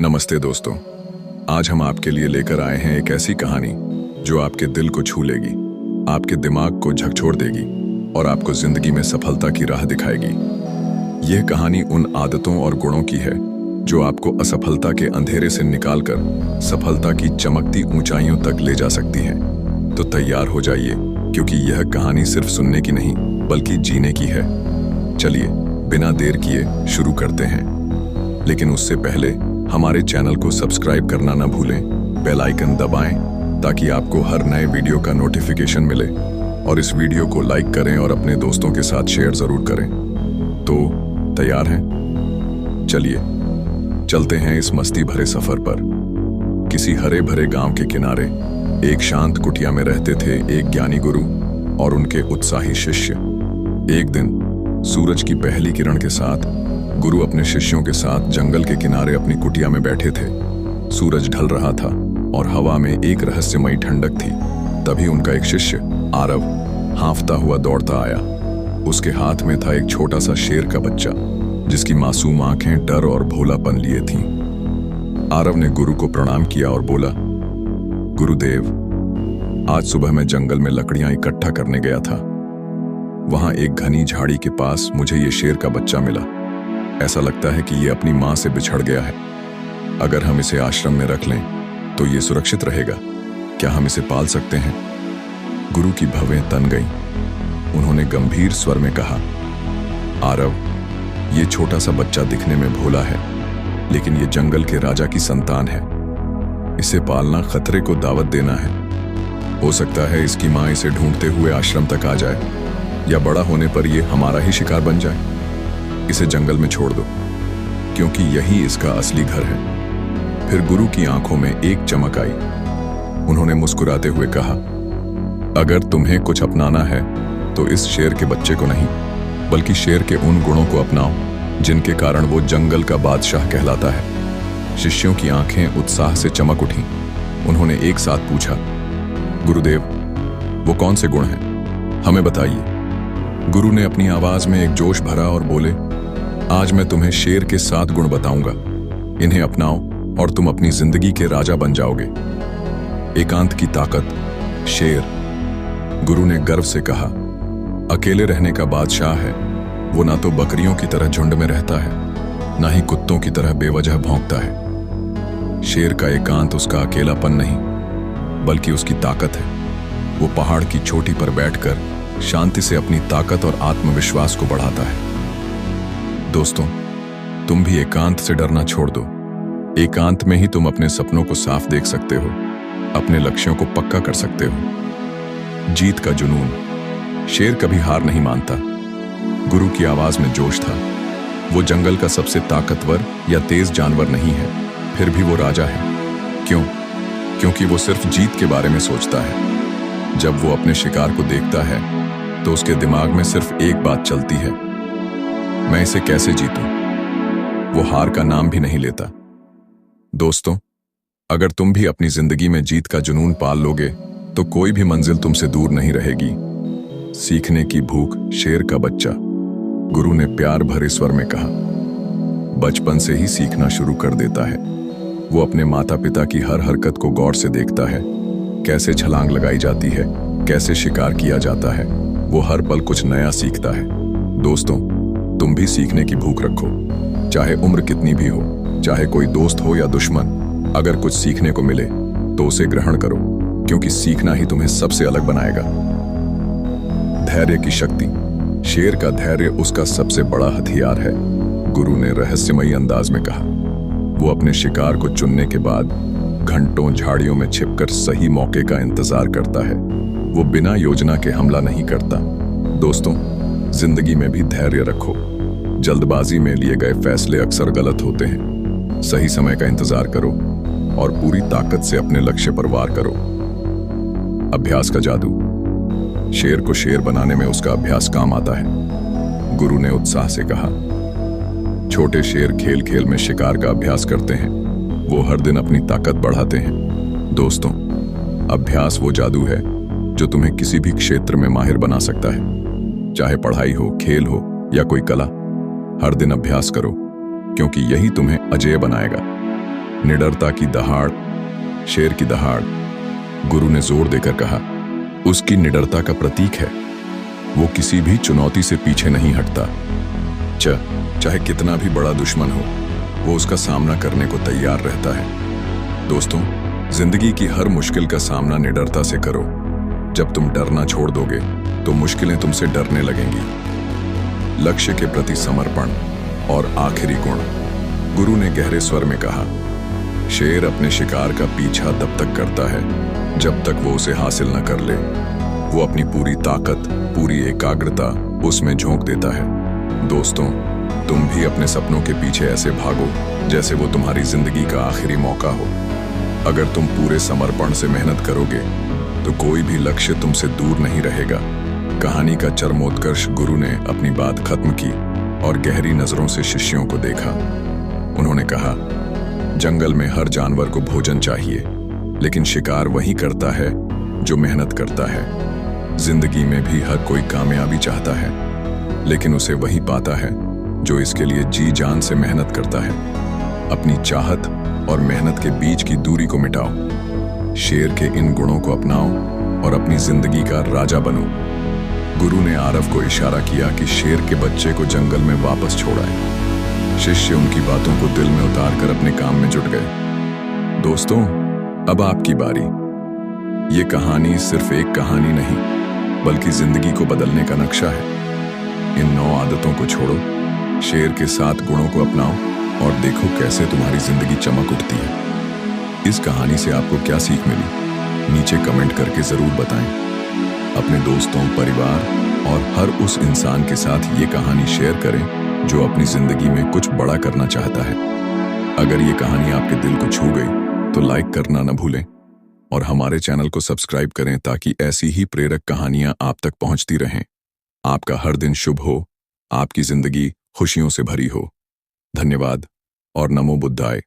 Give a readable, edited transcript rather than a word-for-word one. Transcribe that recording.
नमस्ते दोस्तों। आज हम आपके लिए लेकर आए हैं एक ऐसी कहानी जो आपके दिल को छू लेगी, आपके दिमाग को झकझोर देगी और आपको जिंदगी में सफलता की राह दिखाएगी। यह कहानी उन आदतों और गुणों की है जो आपको असफलता के अंधेरे से निकालकर सफलता की चमकती ऊंचाइयों तक ले जा सकती है। तो तैयार हो जाइए, क्योंकि यह कहानी सिर्फ सुनने की नहीं बल्कि जीने की है। चलिए बिना देर किए शुरू करते हैं, लेकिन उससे पहले हमारे चैनल को सब्सक्राइब करना ना भूलें, बेल आइकन दबाएं ताकि आपको हर नए वीडियो का नोटिफिकेशन मिले, और इस वीडियो को लाइक करें और अपने दोस्तों के साथ शेयर जरूर करें। तो तैयार हैं? चलिए चलते हैं इस मस्ती भरे सफर पर। किसी हरे भरे गांव के किनारे एक शांत कुटिया में रहते थे एक ज्ञानी गुरु और उनके उत्साही शिष्य। एक दिन सूरज की पहली किरण के साथ गुरु अपने शिष्यों के साथ जंगल के किनारे अपनी कुटिया में बैठे थे। सूरज ढल रहा था और हवा में एक रहस्यमयी ठंडक थी। तभी उनका एक शिष्य आरव हांफता हुआ दौड़ता आया। उसके हाथ में था एक छोटा सा शेर का बच्चा, जिसकी मासूम आंखें डर और भोलापन लिए थीं। आरव ने गुरु को प्रणाम किया और बोला, गुरुदेव, आज सुबह मैं जंगल में लकड़ियां इकट्ठा करने गया था। वहां एक घनी झाड़ी के पास मुझे ये शेर का बच्चा मिला। ऐसा लगता है कि ये अपनी मां से बिछड़ गया है। अगर हम इसे आश्रम में रख लें तो ये सुरक्षित रहेगा। क्या हम इसे पाल सकते हैं? गुरु की भवें तन गईं। उन्होंने गंभीर स्वर में कहा, आरव, ये छोटा सा बच्चा दिखने में भोला है, लेकिन ये जंगल के राजा की संतान है। इसे पालना खतरे को दावत देना है। हो सकता है इसकी मां इसे ढूंढते हुए आश्रम तक आ जाए, या बड़ा होने पर यह हमारा ही शिकार बन जाए। इसे जंगल में छोड़ दो, क्योंकि यही इसका असली घर है। फिर गुरु की आंखों में एक चमक आई। उन्होंने मुस्कुराते हुए कहा, अगर तुम्हें कुछ अपनाना है तो इस शेर के बच्चे को नहीं, बल्कि शेर के उन गुणों को अपनाओ जिनके कारण वो जंगल का बादशाह कहलाता है। शिष्यों की आंखें उत्साह से चमक उठीं। उन्होंने एक साथ पूछा, गुरुदेव, वो कौन से गुण हैं? हमें बताइए। गुरु ने अपनी आवाज में एक जोश भरा और बोले, आज मैं तुम्हें शेर के 7 गुण बताऊंगा। इन्हें अपनाओ और तुम अपनी जिंदगी के राजा बन जाओगे। एकांत की ताकत। शेर, गुरु ने गर्व से कहा, अकेले रहने का बादशाह है। वो ना तो बकरियों की तरह झुंड में रहता है, ना ही कुत्तों की तरह बेवजह भौंकता है। शेर का एकांत उसका अकेलापन नहीं, बल्कि उसकी ताकत है। वो पहाड़ की चोटी पर बैठकर शांति से अपनी ताकत और आत्मविश्वास को बढ़ाता है। दोस्तों, तुम भी एकांत से डरना छोड़ दो। एकांत में ही तुम अपने सपनों को साफ देख सकते हो, अपने लक्ष्यों को पक्का कर सकते हो। जीत का जुनून। शेर कभी हार नहीं मानता। गुरु की आवाज में जोश था। वो जंगल का सबसे ताकतवर या तेज जानवर नहीं है, फिर भी वो राजा है। क्यों? क्योंकि वो सिर्फ जीत के बारे में सोचता है। जब वो अपने शिकार को देखता है तो उसके दिमाग में सिर्फ एक बात चलती है, मैं इसे कैसे जीतूं। वो हार का नाम भी नहीं लेता। दोस्तों, अगर तुम भी अपनी जिंदगी में जीत का जुनून पाल लोगे तो कोई भी मंजिल तुमसे दूर नहीं रहेगी। सीखने की भूख। शेर का बच्चा। गुरु ने प्यार भरे स्वर में कहा, बचपन से ही सीखना शुरू कर देता है। वो अपने माता पिता की हर हरकत को गौर से देखता है, कैसे छलांग लगाई जाती है, कैसे शिकार किया जाता है। वो हर पल कुछ नया सीखता है। दोस्तों, तुम भी सीखने की भूख रखो। चाहे उम्र कितनी भी हो, चाहे कोई दोस्त हो या दुश्मन, अगर कुछ सीखने को मिले तो उसे ग्रहण करो, क्योंकि सीखना ही तुम्हें सबसे अलग बनाएगा। धैर्य की शक्ति। शेर का धैर्य उसका सबसे बड़ा हथियार है, गुरु ने रहस्यमयी अंदाज में कहा। वो अपने शिकार को चुनने के बाद घंटों झाड़ियों में छिपकर सही मौके का इंतजार करता है। वो बिना योजना के हमला नहीं करता। दोस्तों, जिंदगी में भी धैर्य रखो। जल्दबाजी में लिए गए फैसले अक्सर गलत होते हैं। सही समय का इंतजार करो और पूरी ताकत से अपने लक्ष्य पर वार करो। अभ्यास का जादू। शेर को शेर बनाने में उसका अभ्यास काम आता है। गुरु ने उत्साह से कहा, छोटे शेर खेल खेल में शिकार का अभ्यास करते हैं। वो हर दिन अपनी ताकत बढ़ाते हैं। दोस्तों, अभ्यास वो जादू है जो तुम्हें किसी भी क्षेत्र में माहिर बना सकता है। चाहे पढ़ाई हो, खेल हो या कोई कला, हर दिन अभ्यास करो, क्योंकि यही तुम्हें अजेय बनाएगा। निडरता की दहाड़, शेर की दहाड़। गुरु ने जोर देकर कहा, उसकी निडरता का प्रतीक है। वो किसी भी चुनौती से पीछे नहीं हटता। चाहे कितना भी बड़ा दुश्मन हो, वो उसका सामना करने को तैयार रहता है। दोस्तों, जिंदगी की हर मुश्किल का सामना निडरता से करो। जब तुम डरना छोड़ दोगे तो मुश्किलें तुमसे डरने लगेंगी। लक्ष्य के प्रति समर्पण और आखिरी गुण। गुरु ने गहरे स्वर में कहा, शेर अपने शिकार का पीछा तब तक करता है जब तक वो उसे हासिल न कर ले। वो अपनी पूरी ताकत, पूरी एकाग्रता उसमें झोंक देता है। दोस्तों, तुम भी अपने सपनों के पीछे ऐसे भागो जैसे वो तुम्हारी जिंदगी का आखिरी मौका हो। अगर तुम पूरे समर्पण से मेहनत करोगे तो कोई भी लक्ष्य तुमसे दूर नहीं रहेगा। कहानी का चरमोत्कर्ष। गुरु ने अपनी बात खत्म की और गहरी नजरों से शिष्यों को देखा। उन्होंने कहा, जंगल में हर जानवर को भोजन चाहिए, लेकिन शिकार वही करता है जो मेहनत करता है। जिंदगी में भी हर कोई कामयाबी चाहता है, लेकिन उसे वही पाता है जो इसके लिए जी जान से मेहनत करता है। अपनी चाहत और मेहनत के बीच की दूरी को मिटाओ। शेर के इन गुणों को अपनाओ और अपनी जिंदगी का राजा बनो। गुरु ने आरव को इशारा किया कि शेर के बच्चे को जंगल में वापस छोड़ आए। शिष्य उनकी बातों को दिल में उतारकर अपने काम में जुट गए। दोस्तों, अब आपकी बारी। ये कहानी सिर्फ एक कहानी नहीं, बल्कि जिंदगी को बदलने का नक्शा है। इन 9 आदतों को छोड़ो, शेर के 7 गुणों को अपनाओ और देखो कैसे तुम्हारी जिंदगी चमक उठती है। इस कहानी से आपको क्या सीख मिली, नीचे कमेंट करके जरूर बताएं। अपने दोस्तों, परिवार और हर उस इंसान के साथ ये कहानी शेयर करें जो अपनी जिंदगी में कुछ बड़ा करना चाहता है। अगर ये कहानी आपके दिल को छू गई तो लाइक करना न भूलें और हमारे चैनल को सब्सक्राइब करें ताकि ऐसी ही प्रेरक कहानियां आप तक पहुंचती रहें। आपका हर दिन शुभ हो, आपकी जिंदगी खुशियों से भरी हो। धन्यवाद और नमो बुद्धाय।